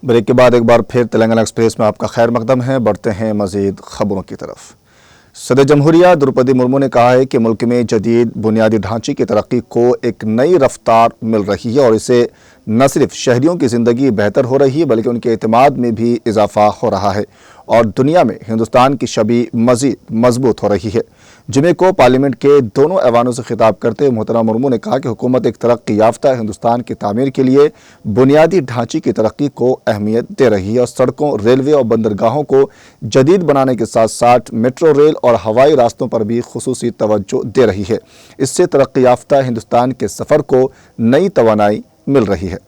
Break के बाद एक बार फिर तेलंगाना एक्सप्रेस में आपका खैर मकदम है। बढ़ते हैं मजीद खबरों की तरफ। सदर जमहूरिया द्रौपदी मुर्मू ने कहा है कि मुल्क में जदीद बुनियादी ढांचे की तरक्की को एक नई रफ्तार मिल रही है और इससे न सिर्फ शहरियों की ज़िंदगी बेहतर हो रही है बल्कि उनके एतमाद में भी इजाफा हो रहा है और दुनिया में हिंदुस्तान की छवि मजीद मजबूत हो रही है। जुमे को पार्लियामेंट के दोनों ऐवानों से खिताब करते हुए मोहतरमा मुर्मू ने कहा कि हुकूमत एक तरक्की याफ्ता हिंदुस्तान की तामीर के लिए बुनियादी ढांचे की तरक्की को अहमियत दे रही है और सड़कों, रेलवे और बंदरगाहों को जदीद बनाने के साथ साथ मेट्रो रेल और हवाई रास्तों पर भी खुसूसी तवज्जो दे रही है। इससे तरक्की याफ्ता हिंदुस्तान के सफ़र को नई तवानाई मिल रही है।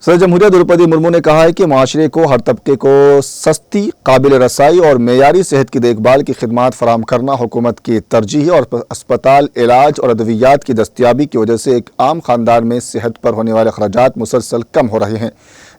सदर जमहूरिया द्रौपदी मुर्मू ने कहा है कि माशरे को हर तबके को सस्ती, काबिल रसाई और मेयारी सेहत की देखभाल की खिदमात फराहम करना हुकूमत की तरजीह है और अस्पताल, इलाज और अद्वियात की दस्तियाबी की वजह से एक आम खानदान में सेहत पर होने वाले अखराजात मुसलसल कम हो रहे हैं।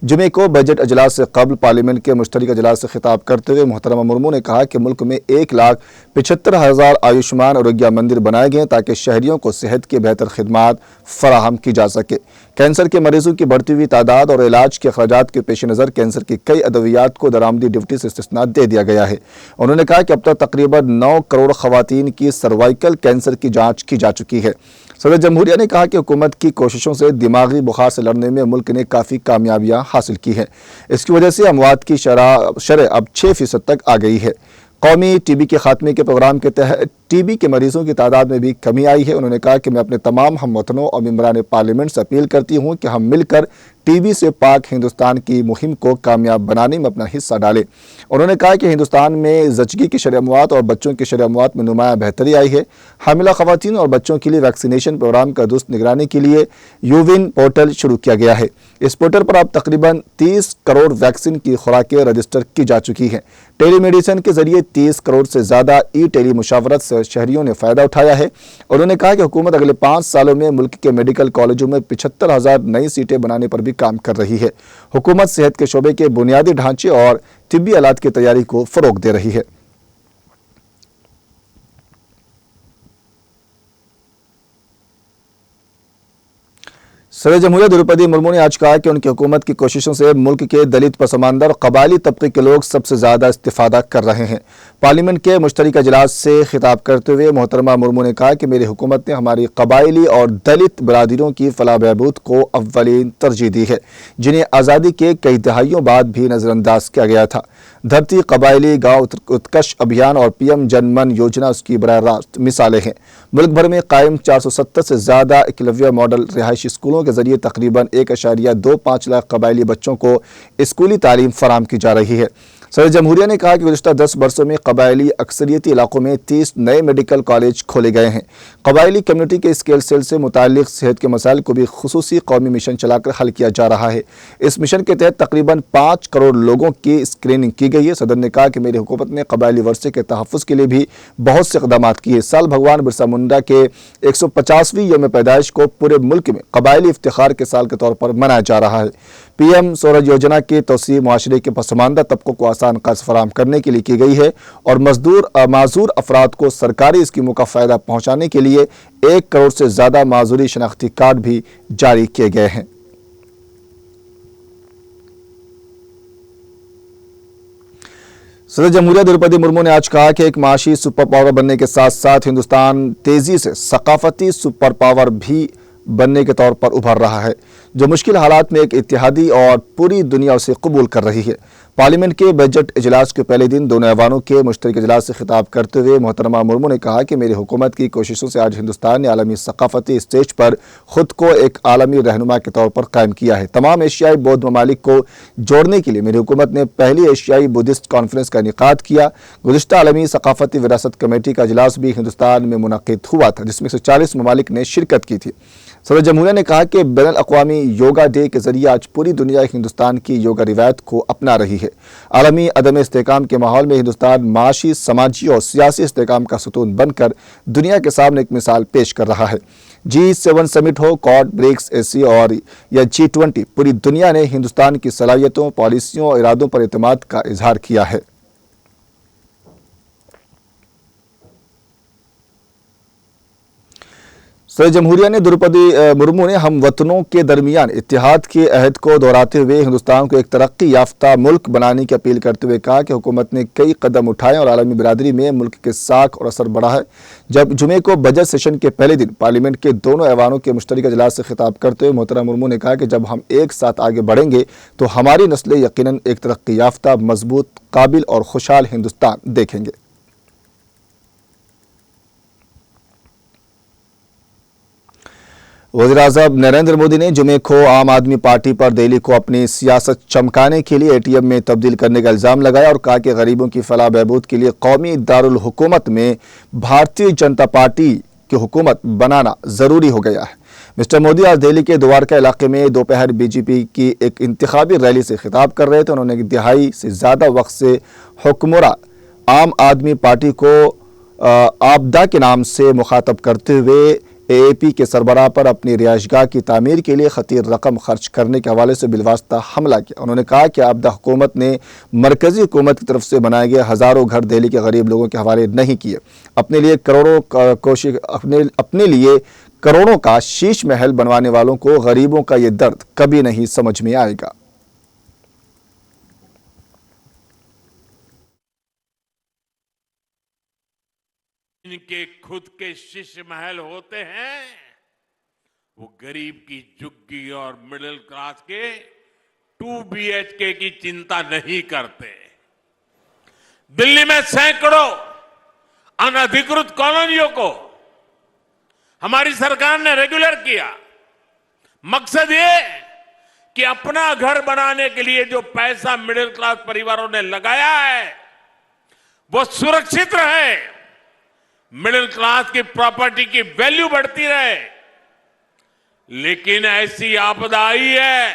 जुमे को बजट अजलास से कबल पार्लियामेंट के मुश्तरक अजलास से खिताब करते हुए मोहतरमा मुर्मू ने कहा कि मुल्क में 1,75,000 आयुष्मान आरोग्य मंदिर बनाए गए ताकि शहरियों को सेहत की बेहतर खिदमात फराहम की जा सके। कैंसर के मरीजों की बढ़ती हुई तादाद और इलाज के अखराजात के पेश नज़र कैंसर की कई अद्वियात को दरामदी ड्यूटी से इस्तिस्ना दे दिया गया है। उन्होंने कहा कि अब तक तकरीबन 9 करोड़ खवातीन की सर्वाइकल कैंसर की जाँच की जा चुकी है। सदर जमहूरिया ने कहा कि हुकूमत की कोशिशों से दिमागी बुखार से लड़ने में मुल्क ने काफ़ी कामयाबियाँ हासिल की हैं। इसकी वजह से अमवात की शरह अब 6% तक आ गई है। कौमी टीबी के खात्मे के प्रोग्राम के तहत टीबी के मरीजों की तादाद में भी कमी आई है। उन्होंने कहा कि मैं अपने तमाम हमवतनों और मेंबरान पार्लियामेंट से अपील करती हूँ कि हम मिलकर टीबी से पाक हिंदुस्तान की मुहिम को कामयाब बनाने में अपना हिस्सा डालें। उन्होंने कहा कि हिंदुस्तान में जचगी की शरह अमवात और बच्चों की शरह अमवात में नुमाया बेहतरी आई है। हामिला खवातीन और बच्चों के लिए वैक्सीनेशन प्रोग्राम का दुरुस्त निगरानी के लिए यूविन पोर्टल शुरू किया गया है। इस पोर्टल पर अब तकरीबन 30 करोड़ वैक्सीन की खुराकें रजिस्टर की जा चुकी हैं। टेलीमेडिसिन के जरिए 30 करोड़ से ज़्यादा ई टेली मुशावरत से शहरियों ने फ़ायदा उठाया है। उन्होंने कहा कि हुकूमत अगले 5 सालों में मुल्क के मेडिकल कॉलेजों में 75,000 नई सीटें बनाने पर भी काम कर रही है। हुकूमत सेहत के शोबे के बुनियादी ढांचे और तिब्बी आलात की तैयारी को फ़रोग़ दे रही है। सदर जमहूरिया द्रौपदी मुर्मू ने आज कहा कि उनकी हुकूमत की कोशिशों से मुल्क के दलित, पसमानदा और कबायली तबके के लोग सबसे ज़्यादा इस्तिफ़ादा कर रहे हैं। पार्लियामेंट के मुश्तरक अजलास से खिताब करते हुए मोहतरमा मुर्मू ने कहा कि मेरी हुकूमत ने हमारी कबायली और दलित बरादरियों की फलाह बहबूद को अव्वलीन तरजीह दी है, जिन्हें आज़ादी के कई दहाइयों बाद भी नज़रअंदाज किया गया था। धरती कबायली गाँव उत्कर्ष अभियान और PM जन मन योजना उसकी बराह रास्त मिसालें हैं। मुल्क भर में कायम 470 से ज़्यादा एकलव्य मॉडल रिहायशी स्कूलों के जरिए तकरीबन 1.25 लाख कबायली बच्चों को स्कूली तालीम फराहम की जा रही है। सदर जमहूरिया ने कहा कि गुज़िश्ता 10 वर्षों में कबायली अक्सरियती इलाकों में 30 नए मेडिकल कॉलेज खोले गए हैं। कबायली कम्युनिटी के स्केल सेल से मुताल्लिक़ सेहत के मसाइल को भी खुसूसी कौमी मिशन चलाकर हल किया जा रहा है। इस मिशन के तहत तकरीबन 5 करोड़ लोगों की स्क्रीनिंग की गई है। सदर ने कहा कि मेरी हुकूमत ने कबायली वर्से के तहफ़्फ़ुज़ के लिए भी बहुत से इक़दामात किए। इस साल भगवान बिरसा मुंडा के 150वीं यौम पैदाइश को पूरे मुल्क में कबायली इफ्तिखार के साल के तौर पर मनाया जा रहा है। PM सूरज योजना की तौसीह माशरे के पसमानदा तबकों को आसान कर्ज फराहम करने के लिए की गई है और माजूर अफराद को सरकारी स्कीमों का फ़ायदा पहुँचाने के लिए 1 करोड़ से ज़्यादा माजूरी शनाख्ती कार्ड भी जारी किए गए हैं। सदर जमहूरिया द्रौपदी मुर्मू ने आज कहा कि एक माशी सुपर पावर बनने के साथ साथ हिंदुस्तान तेज़ी से सकाफती सुपर पावर भी बनने के तौर पर उभर रहा है, जो मुश्किल हालात में एक इत्तेहादी और पूरी दुनिया उसे कबूल कर रही है। पार्लियामेंट के बजट इजलास के पहले दिन दोनों ऐवानों के मुश्तरक इजलास से खिताब करते हुए मोहतरमा मुर्मू ने कहा कि मेरी हुकूमत की कोशिशों से आज हिंदुस्तान ने आलमी सकाफती स्टेज पर खुद को एक आलमी रहनुमा के तौर पर कायम किया है। तमाम एशियाई बौद्ध ममालिक को जोड़ने के लिए मेरी हुकूमत ने पहली एशियाई बुद्धिस्ट कॉन्फ्रेंस का इनेकाद किया। गुज़िश्ता आलमी सकाफती विरासत कमेटी का इजलास भी हिंदुस्तान में मुनक़िद हुआ था, जिसमें 140 ममालिक ने शिरकत की थी। सदर जमहूरिया ने कहा कि बैनुल अक़वामी योगा डे के जरिए आज पूरी दुनिया हिंदुस्तान की योगा रिवायत को अपना रही है। आलमी अदम इस्तेहकाम के माहौल में हिंदुस्तान माशी, समाजी और सियासी इस्तेहकाम का सतून बनकर दुनिया के सामने एक मिसाल पेश कर रहा है। G7 समिट हो, क्वाड, ब्रिक्स, AC और या G20, पूरी दुनिया ने हिंदुस्तान की सलाहियतों, पॉलिसियों और इरादों पर एतमाद का इजहार किया है। सदर जमहूरिया ने द्रौपदी मुर्मू ने हम वतनों के दरमियान इत्तेहाद के अहद को दोहराते हुए हिंदुस्तान को एक तरक्की याफ्ता मुल्क बनाने की अपील करते हुए कहा कि हुकूमत ने कई कदम उठाए और आलमी बिरादरी में मुल्क के साख और असर बढ़ा है। जब जुमे को बजट सेशन के पहले दिन पार्लियामेंट के दोनों ऐवानों के मुश्तरक इजलास से खिताब करते हुए मोहतरम मुर्मू ने कहा कि जब हम एक साथ आगे बढ़ेंगे तो हमारी नस्लें यकीनन एक तरक्की याफ्ता, मजबूत, काबिल और खुशहाल हिंदुस्तान देखेंगे। वज़ीर-ए-आज़म नरेंद्र मोदी ने जुमे को आम आदमी पार्टी पर दिल्ली को अपनी सियासत चमकाने के लिए एटीएम में तब्दील करने का इल्ज़ाम लगाया और कहा कि गरीबों की फलाह बहबूद के लिए कौमी दारुल हुकूमत में भारतीय जनता पार्टी की हुकूमत बनाना ज़रूरी हो गया है। मिस्टर मोदी आज दिल्ली के द्वारका इलाके में दोपहर बीजेपी की एक इंतखाबी रैली से खिताब कर रहे थे। उन्होंने एक दिहाई से ज़्यादा वक्त से हुक्मरां आम आदमी पार्टी को आपदा के नाम से मुखातब करते हुए एएपी के सरबराह पर अपनी रिहाइशगाह की तामीर के लिए खतीर रकम खर्च करने के हवाले से बिलवास्ता हमला किया। उन्होंने कहा कि आपदा हुकूमत ने मरकजी हुकूमत की तरफ से बनाए गए हज़ारों घर दिल्ली के गरीब लोगों के हवाले नहीं किए। अपने लिए करोड़ों का शीश महल बनवाने वालों को गरीबों का ये दर्द कभी नहीं समझ में आएगा। इनके खुद के शीश महल होते हैं, वो गरीब की झुग्गी और मिडिल क्लास के 2 BHK की चिंता नहीं करते। दिल्ली में सैकड़ों अनधिकृत कॉलोनियों को हमारी सरकार ने रेगुलर किया। मकसद ये कि अपना घर बनाने के लिए जो पैसा मिडिल क्लास परिवारों ने लगाया है वो सुरक्षित रहे, मिडिल क्लास की प्रॉपर्टी की वैल्यू बढ़ती रहे। लेकिन ऐसी आपदा आई है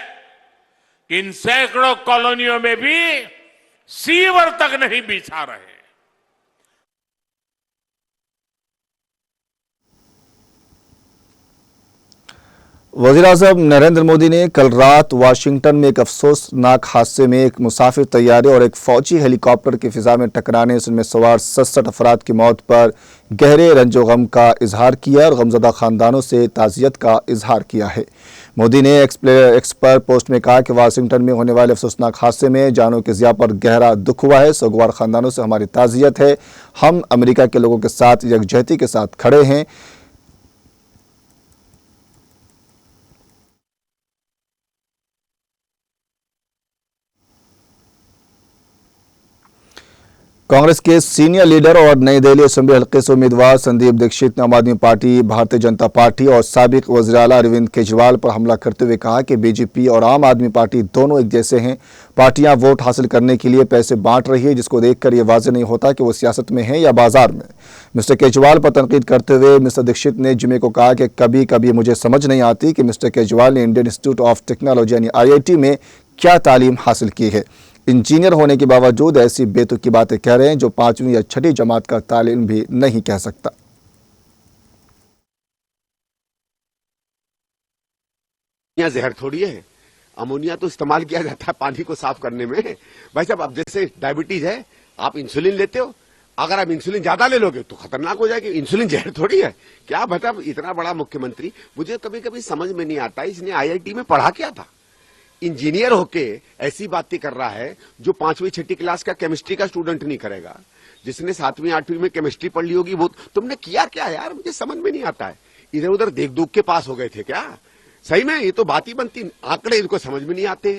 कि इन सैकड़ों कॉलोनियों में भी सीवर तक नहीं बिछा रहे। वज़ीर-ए-आज़म नरेंद्र मोदी ने कल रात वाशिंगटन में एक अफसोसनाक हादसे में एक मुसाफिर तैयारे और एक फौजी हेलीकॉप्टर की फिजा में टकराने से उनमें सवार 67 अफराद की मौत पर गहरे रंजो गम का इजहार किया और गमजदा खानदानों से ताज़ियत का इजहार किया है। मोदी ने एक्स पर पोस्ट में कहा कि वाशिंगटन में होने वाले अफसोसनाक हादसे में जानों के ज़िया पर गहरा दुख हुआ है। सोगवार खानदानों से हमारी ताज़ियत है। हम अमेरिका के लोगों के साथ यकजहती के साथ खड़े हैं। कांग्रेस के सीनियर लीडर और नई दिल्ली असेंबली हल्के से उम्मीदवार संदीप दीक्षित ने आम आदमी पार्टी, भारतीय जनता पार्टी और साबिक वज़ीर आला अरविंद केजरीवाल पर हमला करते हुए कहा कि बीजेपी और आम आदमी पार्टी दोनों एक जैसे हैं। पार्टियां वोट हासिल करने के लिए पैसे बांट रही है, जिसको देखकर यह वाज़ेह नहीं होता कि वो सियासत में है या बाजार में। मिस्टर केजरीवाल पर तनकीद करते हुए मिस्टर दीक्षित ने जुमे को कहा कि कभी कभी मुझे समझ नहीं आती कि मिस्टर केजरीवाल ने इंडियन इंस्टीट्यूट ऑफ टेक्नोलॉजी यानी IIT में क्या तालीम हासिल की है। इंजीनियर होने के बावजूद ऐसी बेतुकी बातें कह रहे हैं जो 5वीं या 6ठी जमात का तालीम भी नहीं कह सकता। अमोनिया जहर थोड़ी है। अमोनिया तो इस्तेमाल किया जाता है पानी को साफ करने में। भाई साहब, अब जैसे डायबिटीज है, आप इंसुलिन लेते हो, अगर आप इंसुलिन ज्यादा ले लोगे तो खतरनाक हो जाएगी। इंसुलिन जहर थोड़ी है। क्या बेटा, इतना बड़ा मुख्यमंत्री, मुझे कभी कभी समझ में नहीं आता इसने IIT में पढ़ा क्या था। इंजीनियर होके ऐसी बातें कर रहा है जो 5वीं 6ठी क्लास का केमिस्ट्री का स्टूडेंट नहीं करेगा। जिसने 7वीं 8वीं में केमिस्ट्री पढ़ ली होगी वो। तुमने किया क्या यार, मुझे समझ में नहीं आता है। इधर उधर देख दुख के पास हो गए थे क्या? सही में ये तो बात ही बनती। आंकड़े इनको समझ में नहीं आते।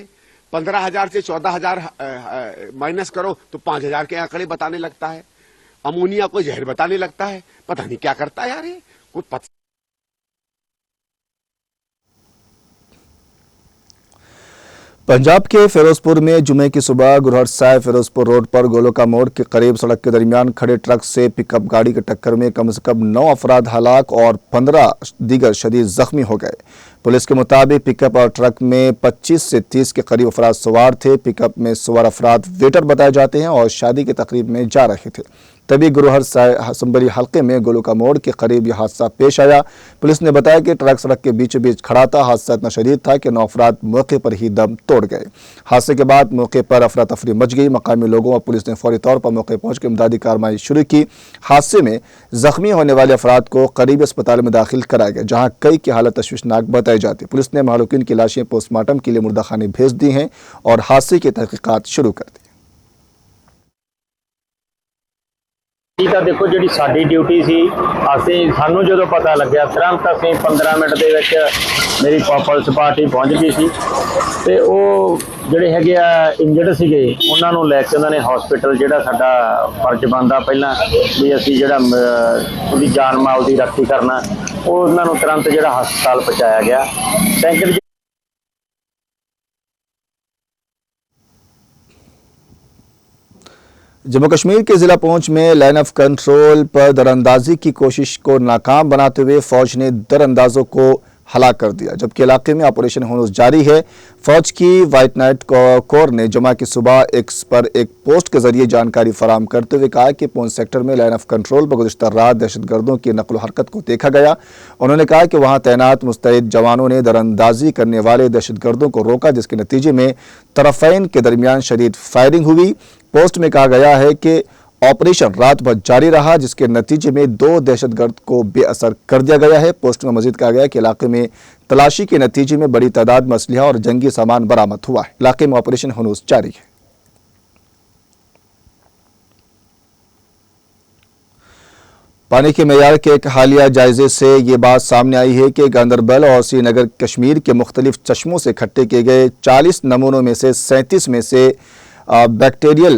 15,000 से 14,000 माइनस करो तो 5,000 के आंकड़े बताने लगता है। अमोनिया को जहर बताने लगता है। पता नहीं क्या करता है यार ये। कोई पंजाब के फिरोजपुर में जुमे की सुबह गुरहट साहिब फिरोजपुर रोड पर गोलों का मोड़ के करीब सड़क के दरमियान खड़े ट्रक से पिकअप गाड़ी की टक्कर में कम से कम 9 अफराद हलाक और 15 दीगर शदीद जख्मी हो गए। पुलिस के मुताबिक पिकअप और ट्रक में 25 से 30 के करीब अफराद सवार थे। पिकअप में सवार अफराद वेटर बताए जाते हैं और शादी की तकरीब में जा रहे थे। तभी गुरुहर हसम्बरी हल्के में गोलुका मोड़ के करीब यह हादसा पेश आया। पुलिस ने बताया कि ट्रक सड़क के बीचों बीच खड़ा था। हादसा इतना शदीद था कि 9 अफराद मौके पर ही दम तोड़ गए। हादसे के बाद मौके पर अफरा तफरी मच गई। मकामी लोगों और पुलिस ने फौरी तौर पर मौके पहुंचकर इमदादी कार्रवाई शुरू की। हादसे में जख्मी होने वाले अफराद को करीबी अस्पताल में दाखिल कराया गया, जहां कई की हालत तशवीशनाक बताई जाती है। पुलिस ने महलूकिन की लाशें पोस्टमार्टम के लिए मुर्दाखाने भेज दी हैं और हादसे की तहकीकात शुरू कर दी। ਤਾਂ ਦੇਖੋ ਜਿਹੜੀ ਸਾਡੀ ਡਿਊਟੀ ਸੀ, ਸਾਨੂੰ ਜਦੋਂ ਪਤਾ ਲੱਗਿਆ ਤੁਰੰਤ ਅਸੀਂ 15 ਮਿੰਟ ਦੇ ਵਿੱਚ ਮੇਰੀ ਪੁਲਿਸ ਪਾਰਟੀ ਪਹੁੰਚ ਗਈ ਸੀ ਤੇ ਉਹ ਜਿਹੜੇ ਹੈਗੇ ਆ ਇੰਜਰਡ ਸੀਗੇ ਉਹਨਾਂ ਨੂੰ ਲੈ ਕੇ ਉਹਨਾਂ ਨੇ ਹਸਪੀਟਲ, ਜਿਹੜਾ ਸਾਡਾ ਫਰਜ਼ ਬਣਦਾ ਪਹਿਲਾਂ ਵੀ ਅਸੀਂ ਜਿਹੜਾ ਉਹਦੀ ਜਾਨ ਮਾਲ ਦੀ ਰੱਖੀ ਕਰਨਾ, ਉਹ ਉਹਨਾਂ ਨੂੰ ਤੁਰੰਤ ਜਿਹੜਾ ਹਸਪਤਾਲ ਪਹੁੰਚਾਇਆ ਗਿਆ। ਟੈਂਕਰ जम्मू कश्मीर के जिला पुंछ में लाइन ऑफ कंट्रोल पर दरअंदाजी की कोशिश को नाकाम बनाते हुए फौज ने दरअंदाजों को हलाक कर दिया, जबकि इलाके में ऑपरेशन हुनूस जारी है। फौज की व्हाइट नाइट कोर ने जुमा की सुबह एक्स पर एक पोस्ट के जरिए जानकारी फराम करते हुए कहा कि पुंछ सेक्टर में लाइन ऑफ कंट्रोल पर गुज़िश्ता रात दहशतगर्दों की नकलो हरकत को देखा गया। उन्होंने कहा कि वहां तैनात मुस्तैद जवानों ने दरअंदाजी करने वाले दहशतगर्दों को रोका, जिसके नतीजे में तरफ़ैन के दरमियान शदीद फायरिंग हुई। पोस्ट में कहा गया है कि ऑपरेशन रात भर जारी रहा, जिसके नतीजे में 2 दहशतगर्द को बेअसर कर दिया गया है। पोस्ट में मजीद कहा गया कि इलाके में तलाशी के नतीजे में बड़ी तादाद में असलहा और जंगी सामान बरामद हुआ है। इलाके में ऑपरेशन हुनूस जारी है। पानी के मेयार के एक हालिया जायजे से ये बात सामने आई है कि गांदरबल और श्रीनगर कश्मीर के मुख्तलिफ चश्मों से इकट्ठे किए गए 40 नमूनों में से 37 में से बैक्टीरियल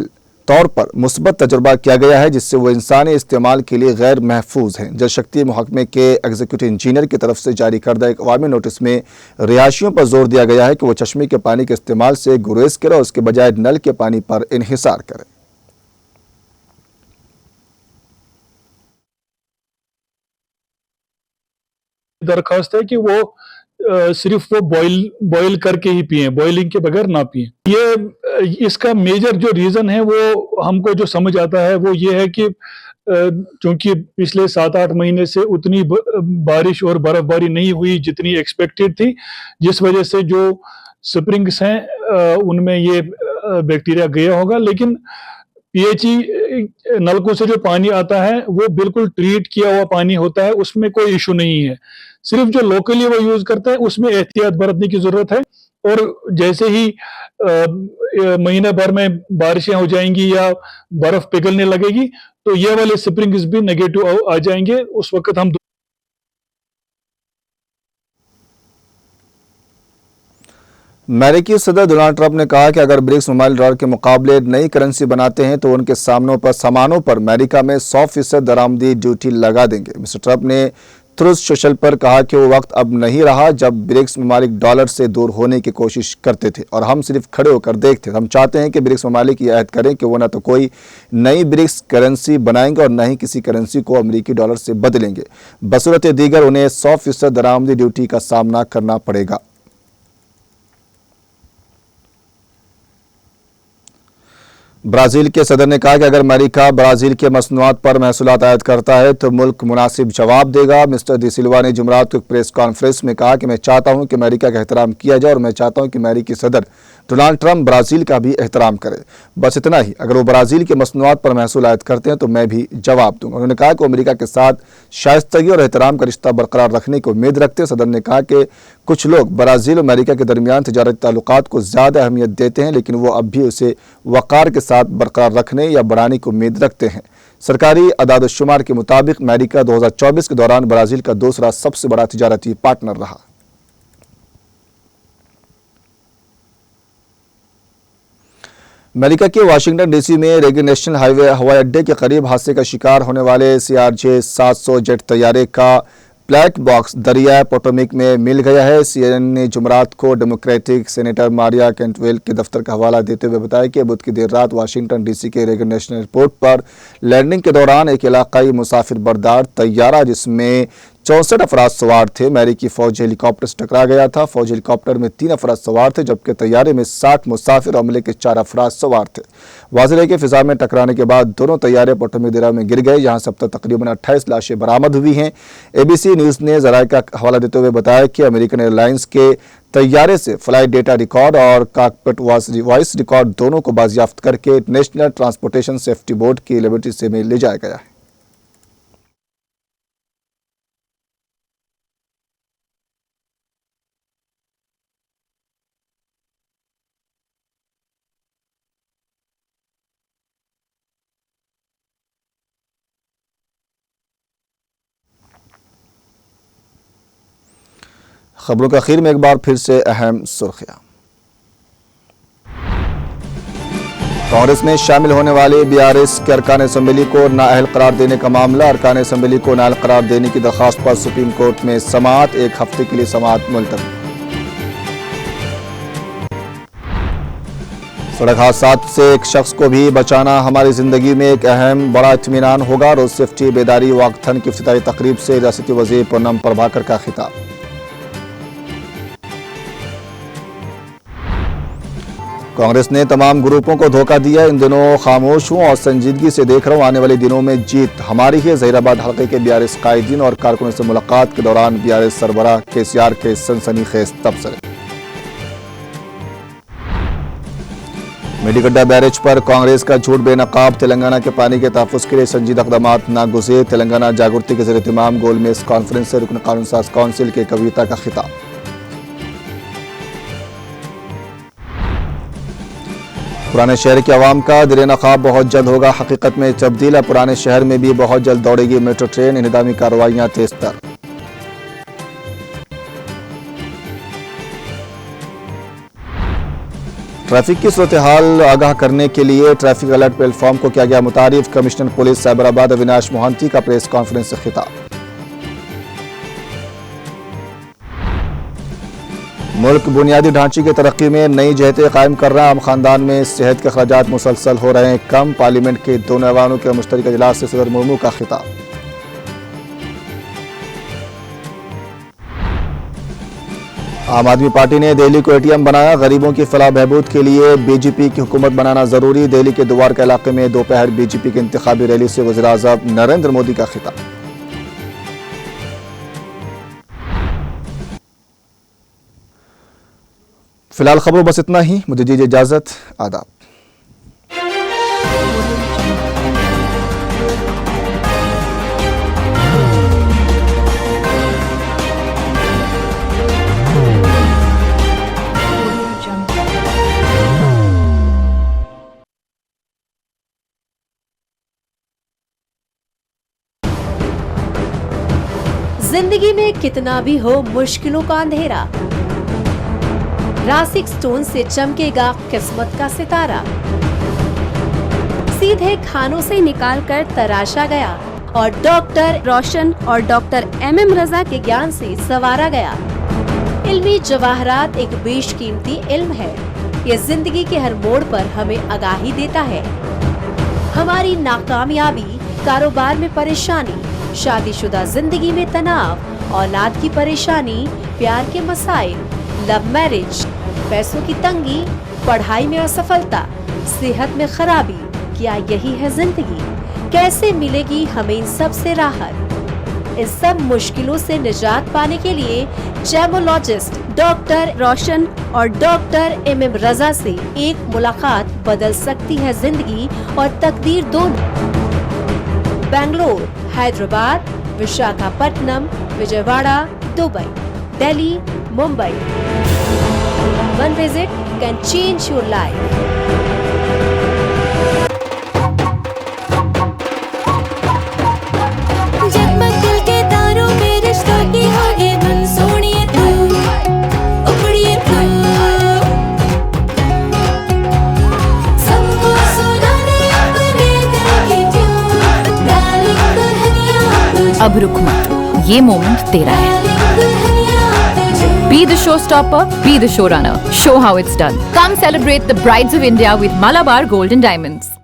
तौर पर मुस्बत तजुर्बा किया गया है, जिससे वो इंसानी इस्तेमाल के लिए गैर महफूज हैं। जल शक्ति महकमे के एग्जीक्यूटिव इंजीनियर की तरफ से जारी करदा एक अवामी नोटिस में रिहायशियों पर जोर दिया गया है कि वो चश्मे के पानी के इस्तेमाल से गुरेज करें और उसके बजाय नल के पानी पर इन्हिसार करें। दरखास्त है कि वो सिर्फ वो बॉईल करके ही पिए, बॉइलिंग के बगैर ना पिए। ये इसका मेजर जो रीजन है वो हमको जो समझ आता है वो ये है कि क्योंकि पिछले 7-8 महीने से उतनी बारिश और बर्फबारी नहीं हुई जितनी एक्सपेक्टेड थी, जिस वजह से जो स्प्रिंग्स हैं उनमें ये बैक्टीरिया गया होगा। लेकिन पीएचई नलकों से जो पानी आता है वो बिल्कुल ट्रीट किया हुआ पानी होता है, उसमें कोई इशू नहीं है। सिर्फ जो लोकली वो यूज करते हैं उसमें एहतियात बरतने की जरूरत है। और जैसे ही महीने भर में बारिशें हो जाएंगी या बर्फ पिघलने लगेगी तो ये वाले स्प्रिंग्स भी नेगेटिव आ जाएंगे। उस वक्त हम अमेरिकी सदर डोनाल्ड ट्रंप ने कहा कि अगर ब्रिक्स ममालिक डॉलर के मुकाबले नई करेंसी बनाते हैं तो उनके सामानों पर अमेरिका में 100% दरामदी ड्यूटी लगा देंगे। मिस्टर ट्रंप ने ट्रूथ सोशल पर कहा कि वो वक्त अब नहीं रहा जब ब्रिक्स ममालिक डॉलर से दूर होने की कोशिश करते थे और हम सिर्फ खड़े होकर देखते। हम चाहते हैं कि ब्रिक्स ममालिक ये अहद करें कि वो न तो कोई नई ब्रिक्स करेंसी बनाएंगे और न ही किसी करेंसी को अमेरिकी डॉलर से बदलेंगे। बसूरत दीगर उन्हें 100% दरामदी ड्यूटी का सामना करना पड़ेगा। ब्राज़ील के सदर ने कहा कि अगर अमेरिका ब्राज़ील के मसनूआत पर महसूलात आयद करता है तो मुल्क मुनासिब जवाब देगा। मिस्टर डी सिल्वा ने जुमरात को एक प्रेस कॉन्फ्रेंस में कहा कि मैं चाहता हूं कि अमेरिका का एहतराम किया जाए और मैं चाहता हूं कि अमेरिकी सदर डोनाल्ड ट्रंप ब्राज़ील का भी एहतराम करे। बस इतना ही, अगर वो ब्राज़ील के मसनूआत पर महसूल आयद करते हैं तो मैं भी जवाब दूंगा। उन्होंने कहा कि अमेरिका के साथ शाइस्तगी और एहतराम का रिश्ता बरकरार रखने की उम्मीद रखते हैं। सदर ने कहा कि कुछ लोग ब्राज़ील और अमेरिका के दरमियान तजारती ताल्लुकात को ज़्यादा अहमियत देते हैं, लेकिन वो अब भी उसे वक़ार के साथ बरकरार रखने या बढ़ाने की उम्मीद रखते हैं। सरकारी अदाद-ओ-शुमार के मुताबिक अमेरिका 2024 के दौरान ब्राज़ील का दूसरा सबसे बड़ा तिजारती पार्टनर रहा। अमेरिका के वाशिंगटन डीसी में रेगन नेशनल हाईवे हवाई अड्डे के करीब हादसे का शिकार होने वाले CRJ-700 जेट तैयारे का ब्लैक बॉक्स दरिया पोटोमिक में मिल गया है। CNN ने जुमरात को डेमोक्रेटिक सेनेटर मारिया कैंटवेल के दफ्तर का हवाला देते हुए बताया कि बुध की देर रात वाशिंगटन डीसी के रेगन नेशनल एयरपोर्ट पर लैंडिंग के दौरान एक इलाकाई मुसाफिर बरदार तैयारा जिसमें 64 अफराद सवार थे। अमेरिकी फौजी हेलीकॉप्टर से टकरा गया था। फौजी हेलीकॉप्टर में 3 अफराद सवार थे, जबकि तैयारे में 60 मुसाफिर और अमले के 4 अफराद सवार थे। वाज़ेह है कि फिजा में टकराने के बाद दोनों तैयारे पोटोमेदेरा में गिर गए, जहां से अब तक तकरीबन 28 लाशें बरामद हुई हैं। ABC न्यूज़ ने ज़राए का हवाला देते हुए बताया कि अमेरिकन एयरलाइंस के तैयारे से फ्लाइट डेटा रिकॉर्ड और कॉकपिट वॉइस रिकॉर्ड दोनों को बाजियाफ्त करके नेशनल ट्रांसपोर्टेशन सेफ्टी बोर्ड की लिबर्टी से में ले जाया गया है। खबरों के आखिर में एक बार फिर से अहम सुर्खियां। कांग्रेस में शामिल होने वाले BRS के अरकान असम्बली को नाअहल करार देने का मामला। अरकान असम्बली को नाअहल करार देने की दरख्वास्त पर सुप्रीम कोर्ट में समाअत, 1 हफ्ते के लिए समाअत मुलतवी। सड़क हादसात से एक शख्स को भी बचाना हमारी जिंदगी में एक अहम बड़ा इत्मीनान होगा। रोड सेफ्टी बेदारी वाकथन की इफ्तिताई तकरीब से रियासती वज़ीर पूनम प्रभाकर का खिताब। कांग्रेस ने तमाम ग्रुपों को धोखा दिया, इन दिनों खामोश हूं और संजीदगी से देख रहा हूं, आने वाले दिनों में जीत हमारी है। जहीराबाद हल्के के BRS कायदीन और कारकुनों से मुलाकात के दौरान BRS सरबराह KCR के सनसनीखेज तबसरे। मेडीगड्डा बैरेज पर कांग्रेस का झूठ बेनकाब, तेलंगाना के पानी के तहफ़्फ़ुज़ के लिए संजीदा इक़दामात नागुज़ीर। तेलंगाना जागृति के ज़ेर-ए-इत्तिमाम गोलमेज़ कॉन्फ्रेंस से रुकन कानून साज काउंसिल के कविता का खिताब। पुराने शहर के अवाम का दिल नक़ाब बहुत जल्द होगा हकीकत में तब्दील। पुराने शहर में भी बहुत जल्द दौड़ेगी मेट्रो ट्रेन, इंतज़ामी कार्रवाइयाँ तेज तर। ट्रैफिक की सूरत हाल आगाह करने के लिए ट्रैफिक अलर्ट प्लेटफॉर्म को किया गया मुतारिफ। कमिश्नर पुलिस साइबराबाद अविनाश मोहंती का प्रेस कॉन्फ्रेंस से खिताब। मुल्क बुनियादी ढांचे की तरक्की में नई जहतें कायम कर रहा है। आम खानदान में सेहत के अखराजात मुसलसल हो रहे हैं कम। पार्लियामेंट के दोनों ऐवानों के मुश्तरक इजलास से सदर मुर्मू का खिताब। आम आदमी पार्टी ने दिल्ली को ATM बनाया, गरीबों की फलाह बहबूद के लिए BJP की हुकूमत बनाना जरूरी। दिल्ली के द्वारका इलाके में दोपहर BJP की इंतखाबी रैली से वज़ीर-ए-आज़म नरेंद्र मोदी का खिताब। फिलहाल खबरों बस इतना ही, मुझे दीजिए इजाजत, आदाब। जिंदगी में कितना भी हो मुश्किलों का अंधेरा, रासिक स्टोन से चमकेगा किस्मत का सितारा। सीधे खानों से निकालकर तराशा गया और डॉक्टर रोशन और डॉक्टर MM रजा के ज्ञान से संवारा गया। इल्मी जवाहरात एक बेशकीमती इल्म है। ये जिंदगी के हर मोड़ पर हमें आगाही देता है। हमारी नाकामयाबी, कारोबार में परेशानी, शादीशुदा जिंदगी में तनाव, औलाद की परेशानी, प्यार के मसाइल, लव मैरिज, पैसों की तंगी, पढ़ाई में असफलता, सेहत में खराबी, क्या यही है जिंदगी? कैसे मिलेगी हमें इन सब से राहत? इस सब मुश्किलों से निजात पाने के लिए जेमोलॉजिस्ट डॉक्टर रोशन और डॉक्टर MM रजा से एक मुलाकात बदल सकती है जिंदगी और तकदीर दोनों। Bangalore, Hyderabad, Visakhapatnam, Vijayawada, Dubai, Delhi, Mumbai. One visit can change your life. जगमग दिल के तारों में रिश्तों की होगी धुन, सोनिए तू, उखड़िए तू, सबको सुनाने अपने दिल की ट्यून, डार्लिंग दुल्हनिया तुझे। अब रुक मत, ये मोमेंट तेरा है। Be the showstopper, be the showrunner. Show how it's done. Come celebrate the Brides of India with Malabar Gold and Diamonds.